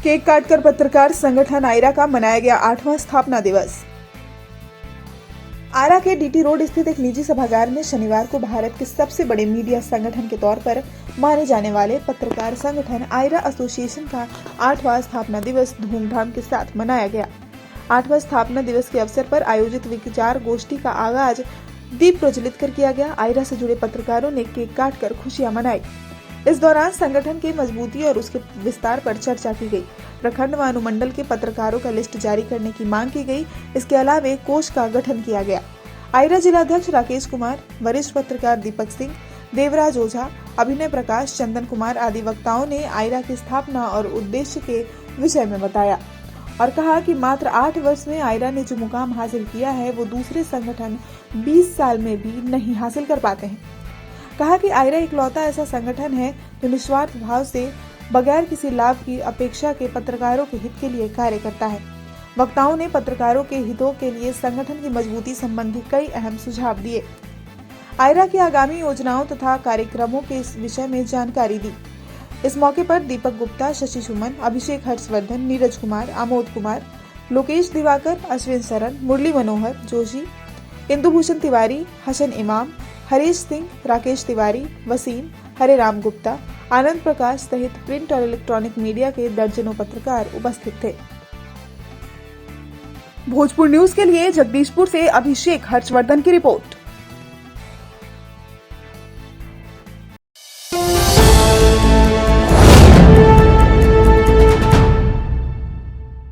Cake काटकर पत्रकार संगठन आयरा का मनाया गया 8वां स्थापना दिवस। आरा के डीटी रोड स्थित एक निजी सभागार में शनिवार को भारत के सबसे बड़े मीडिया संगठन के तौर पर माने जाने वाले पत्रकार संगठन आयरा एसोसिएशन का 8वां स्थापना दिवस धूमधाम के साथ मनाया गया। 8वां स्थापना दिवस के अवसर पर आयोजित विचार गोष्ठी का आगाज दीप प्रज्वलित कर किया गया। आयरा से जुड़े पत्रकारों ने केक काटकर खुशियां मनाई। इस दौरान संगठन की मजबूती और उसके विस्तार पर चर्चा की गई। प्रखंड व अनुमंडल के पत्रकारों का लिस्ट जारी करने की मांग की गई। इसके अलावा एक कोष का गठन किया गया। आयरा जिलाध्यक्ष राकेश कुमार, वरिष्ठ पत्रकार दीपक सिंह, देवराज ओझा, अभिनय प्रकाश, चंदन कुमार आदि वक्ताओं ने आयरा की स्थापना और उद्देश्य के विषय में बताया और कहा कि मात्र 8 वर्ष में आयरा ने जो मुकाम हासिल किया है वो दूसरे संगठन 20 साल में भी नहीं हासिल कर पाते हैं। कहा कि आयरा इकलौता ऐसा संगठन है जो निस्वार्थ भाव से बगैर किसी लाभ की अपेक्षा के पत्रकारों के हित के लिए कार्य करता है। वक्ताओं ने पत्रकारों के हितों के लिए संगठन की मजबूती संबंधी कई अहम सुझाव दिए। आयरा की आगामी योजनाओं तथा कार्यक्रमों के इस विषय में जानकारी दी। इस मौके पर दीपक गुप्ता, शशि सुमन, अभिषेक हर्षवर्धन, नीरज कुमार, आमोद कुमार, लोकेश दिवाकर, अश्विन सरन, मुरली मनोहर जोशी, इंदुभूषण तिवारी, हसन इमाम, हरीश सिंह, राकेश तिवारी, वसीम, हरे राम गुप्ता, आनंद प्रकाश सहित प्रिंट और इलेक्ट्रॉनिक मीडिया के दर्जनों पत्रकार उपस्थित थे। भोजपुर न्यूज के लिए जगदीशपुर से अभिषेक हर्षवर्धन की रिपोर्ट।